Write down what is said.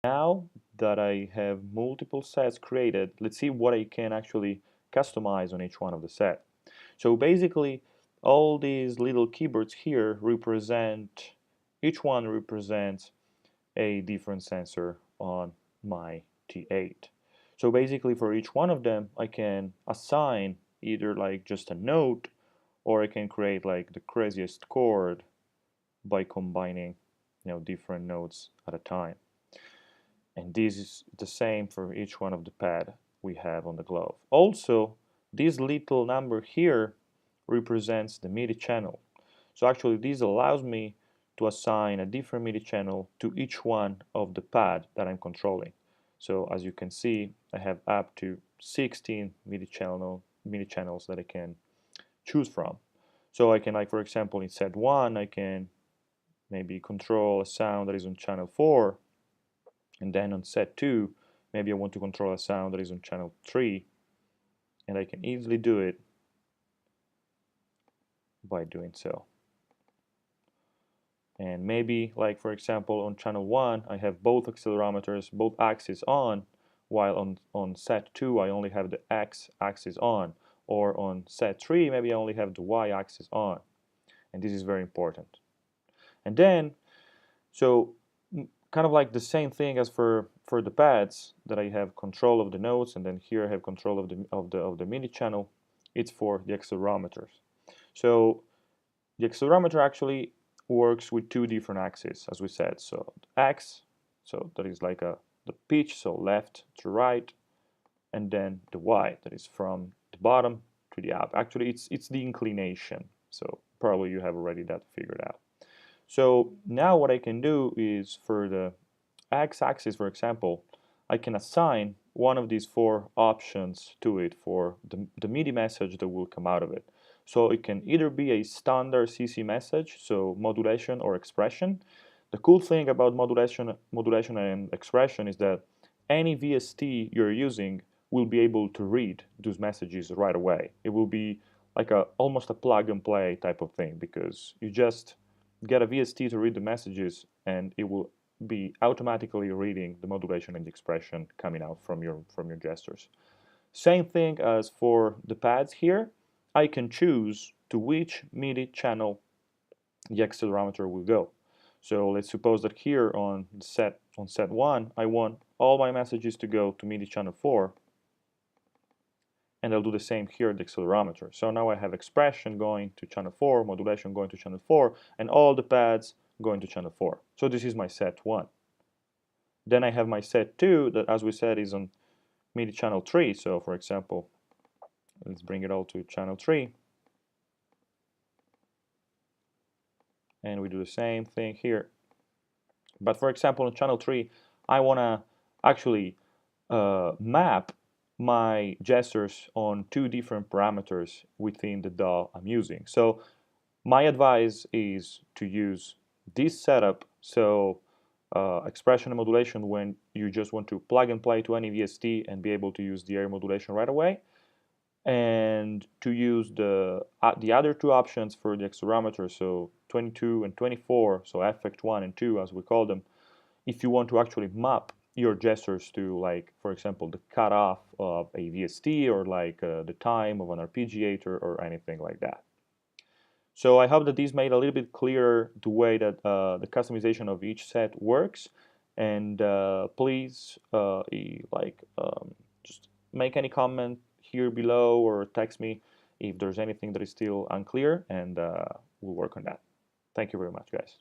Now that I have multiple sets created, let's see what I can actually customize on each one of the set. So basically, all these little keyboards here represent, each one represents a different sensor on my T8. So basically for each one of them, I can assign either like just a note, or I can create like the craziest chord by combining different notes at a time. And this is the same for each one of the pad we have on the glove. Also, this little number here represents the MIDI channel. So actually this allows me to assign a different MIDI channel to each one of the pad that I'm controlling. So as you can see, I have up to 16 MIDI channels that I can choose from. So I can, like for example, in set 1, I can maybe control a sound that is on channel 4, and then on set 2, maybe I want to control a sound that is on channel 3, and I can easily do it by doing so. And maybe, like for example, on channel 1, I have both accelerometers, both axes on, while on set 2, I only have the X axis on. Or on set 3, maybe I only have the Y axis on. And this is very important. And then, so kind of like the same thing as for the pads, that I have control of the notes, and then here I have control of the MIDI channel. It's for the accelerometers. So the accelerometer actually works with two different axes, as we said. So X, so that is like the pitch, so left to right, and then the Y, that is from the bottom to the up. Actually, it's the inclination. So probably you have already that figured out. So now what I can do is for the X-axis, for example, I can assign one of these four options to it for the MIDI message that will come out of it. So it can either be a standard CC message, so modulation or expression. The cool thing about modulation and expression is that any VST you're using will be able to read those messages right away. It will be like almost a plug and play type of thing, because you just get a VST to read the messages and it will be automatically reading the modulation and the expression coming out from your gestures. Same thing as for the pads here. I can choose to which MIDI channel the accelerometer will go. So let's suppose that here on set 1, I want all my messages to go to MIDI channel 4, and I'll do the same here at the accelerometer. So now I have expression going to channel 4, modulation going to channel 4, and all the pads going to channel 4. So this is my set 1. Then I have my set 2 that, as we said, is on MIDI channel 3. So for example, let's bring it all to channel 3. And we do the same thing here. But for example, on channel 3, I want to actually map my gestures on two different parameters within the DAW I'm using. So my advice is to use this setup, so expression and modulation when you just want to plug and play to any VST and be able to use the air modulation right away, and to use the other two options for the accelerometer, so 22 and 24, so effect 1 and 2 as we call them, if you want to actually map your gestures to, like, for example, the cutoff of a VST, or like the time of an arpeggiator or anything like that. So I hope that this made a little bit clearer the way that the customization of each set works. And please, just make any comment here below or text me if there's anything that is still unclear, and we'll work on that. Thank you very much, guys.